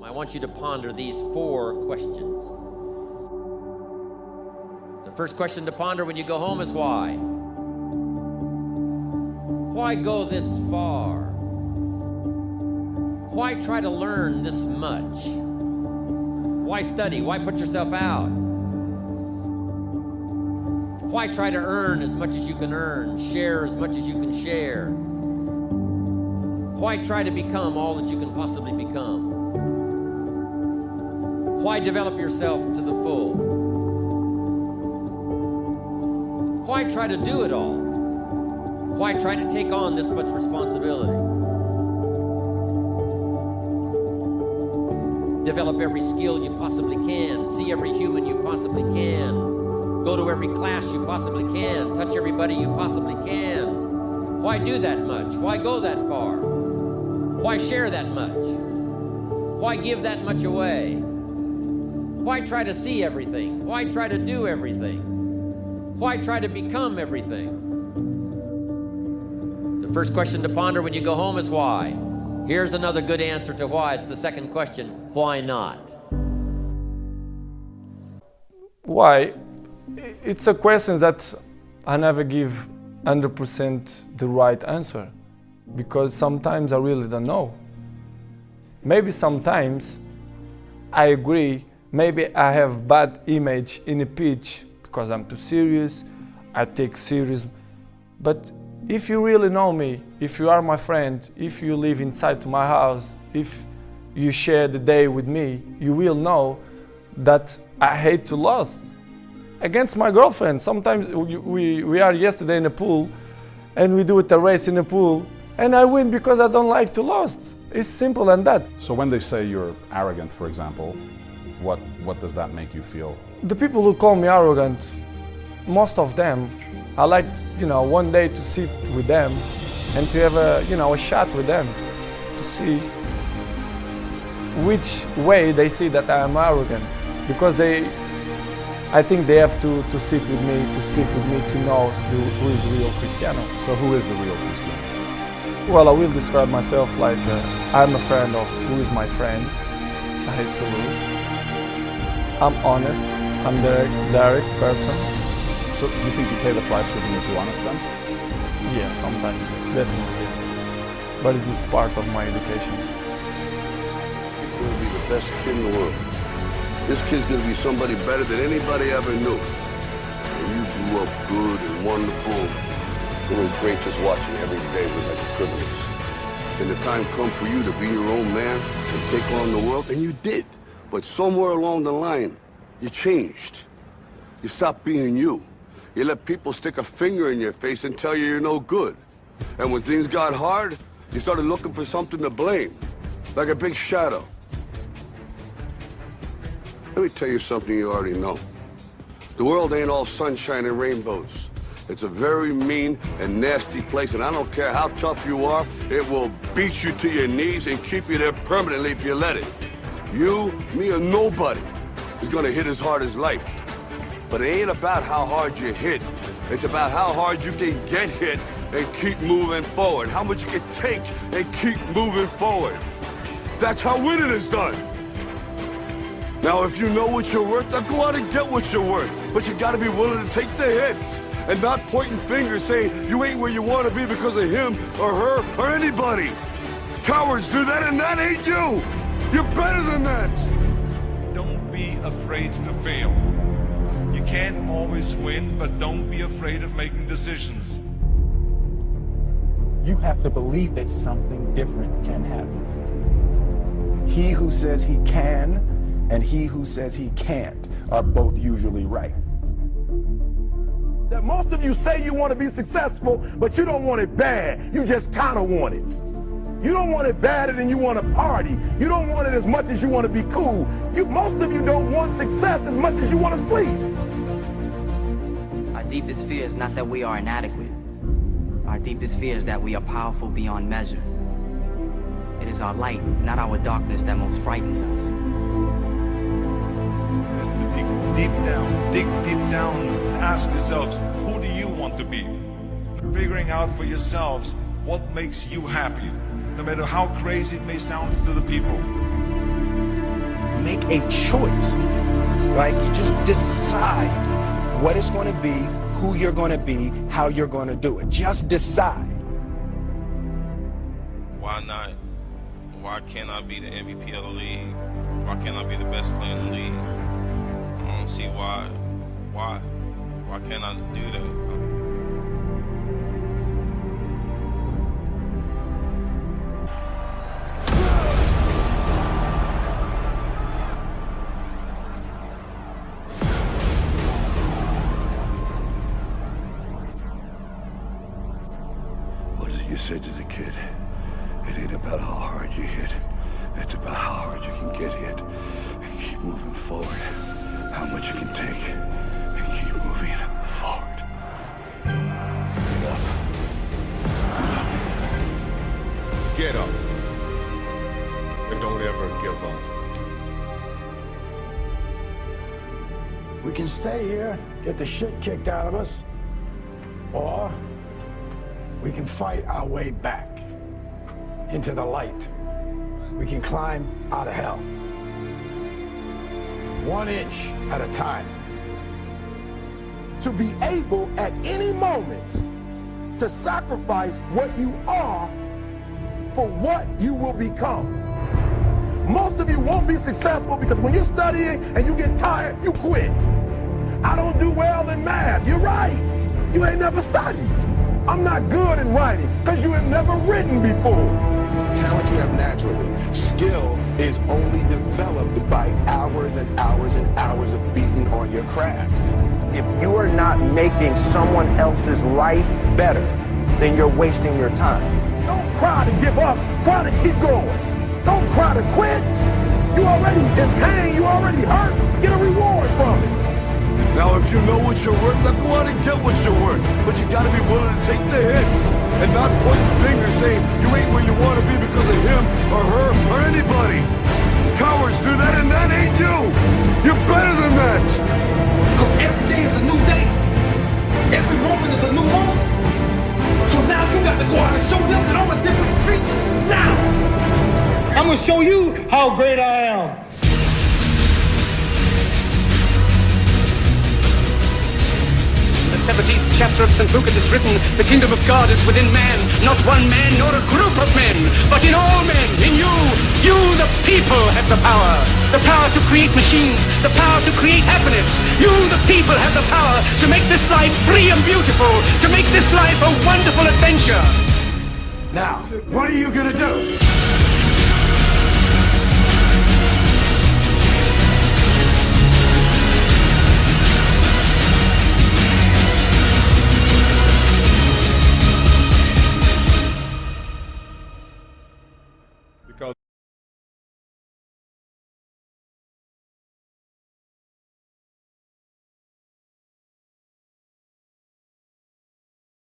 I want you to ponder these 4 questions. The first question to ponder when you go home is why? Why go this far? Why try to learn this much? Why study? Why put yourself out? Why try to earn as much as you can earn, share as much as you can share? Why try to become all that you can possibly become? Why develop yourself to the full? Why try to do it all? Why try to take on this much responsibility? Develop every skill you possibly can, see every human you possibly can, go to every class you possibly can, touch everybody you possibly can. Why do that much? Why go that far? Why share that much? Why give that much away? Why try to see everything? Why try to do everything? Why try to become everything? The first question to ponder when you go home is why. Here's another good answer to why. It's the second question. Why not? Why? It's a question that I never give 100% the right answer, because sometimes I really don't know. Maybe sometimes I agree, maybe I have bad image in a pitch because I'm too serious, I take serious. But if you really know me, if you are my friend, if you live inside to my house, if you share the day with me, you will know that I hate to lose. Against my girlfriend, sometimes we are yesterday in the pool and we do a race in the pool and I win because I don't like to lose. It's simple than that. So when they say you're arrogant, for example, what does that make you feel? The people who call me arrogant, most of them, I like, one day to sit with them and to have a chat with them to see which way they see that I am arrogant, because I think they have to sit with me, to speak with me, to know who is real Cristiano. So who is the real Cristiano? Well, I will describe myself like I'm a friend of who is my friend. I hate to lose. I'm honest. I'm direct person. So do you think you pay the price for being too honest then? Yeah, sometimes yes, definitely yes. But this is part of my education. He's going to be the best kid in the world. This kid's going to be somebody better than anybody ever knew. And you grew up good and wonderful. It was great just watching every day was like a privilege. And the time come for you to be your own man and take on the world, and you did. But somewhere along the line, you changed. You stopped being you. You let people stick a finger in your face and tell you you're no good. And when things got hard, you started looking for something to blame, like a big shadow. Let me tell you something you already know. The world ain't all sunshine and rainbows. It's a very mean and nasty place, and I don't care how tough you are, it will beat you to your knees and keep you there permanently if you let it. You, me, or nobody is gonna hit as hard as life. But it ain't about how hard you hit. It's about how hard you can get hit and keep moving forward. How much you can take and keep moving forward. That's how winning is done. Now, if you know what you're worth, now go out and get what you're worth. But you gotta be willing to take the hits and not pointing fingers saying you ain't where you wanna be because of him or her or anybody. Cowards do that, and that ain't you. You're better than that. Don't be afraid to fail. You can't always win, but don't be afraid of making decisions. You have to believe that something different can happen. He who says he can and he who says he can't are both usually right. That most of you say you want to be successful, but you don't want it bad. You just kind of want it. You don't want it badder than you want to party. You don't want it as much as you want to be cool. Most of you don't want success as much as you want to sleep. Our deepest fear is not that we are inadequate. Our deepest fear is that we are powerful beyond measure. It is our light, not our darkness, that most frightens us. Dig deep down, and ask yourselves, who do you want to be? Figuring out for yourselves what makes you happy, no matter how crazy it may sound to the people. make a choice. Like, you just decide what it's going to be, who you're going to be, how you're going to do it. Just decide. Why not? Why can't I be the MVP of the league? Why can't I be the best player in the league? I don't see why. Why can't I do that? What is it you said to the kid? It ain't about how hard you hit. It's about how hard you can get hit. And keep moving forward. How much you can take. And keep moving forward. Get up. Get up. Get up. And don't ever give up. We can stay here, get the shit kicked out of us, or we can fight our way back into the light. We can climb out of hell. 1 inch at a time. To be able at any moment to sacrifice what you are for what you will become. Most of you won't be successful because when you're studying and you get tired, you quit. I don't do well in math. You're right. You ain't never studied. I'm not good in writing because you have never written before. Talent you have naturally. Skill is only developed by hours and hours and hours of beating on your craft. If you are not making someone else's life better, then you're wasting your time. Don't cry to give up. Cry to keep going. Don't cry to quit. You already in pain. You already hurt. Get a reward from it. Now, if you know what you're worth, now go out and get what you're worth. But you gotta be willing to take the hits and not point fingers saying you ain't where you want to be because of him or her or anybody. Cowards do that, and that ain't you. You're better than that. Because every day is a new day. Every moment is a new moment. So now you got to go out and show them that I'm a different creature. Now! I'm going to show you how great I am. The 17th chapter of St. Luke is written, the kingdom of God is within man, not one man nor a group of men, but in all men, in you. You, the people, have the power to create machines, the power to create happiness. You, the people, have the power to make this life free and beautiful, to make this life a wonderful adventure. Now, what are you gonna do?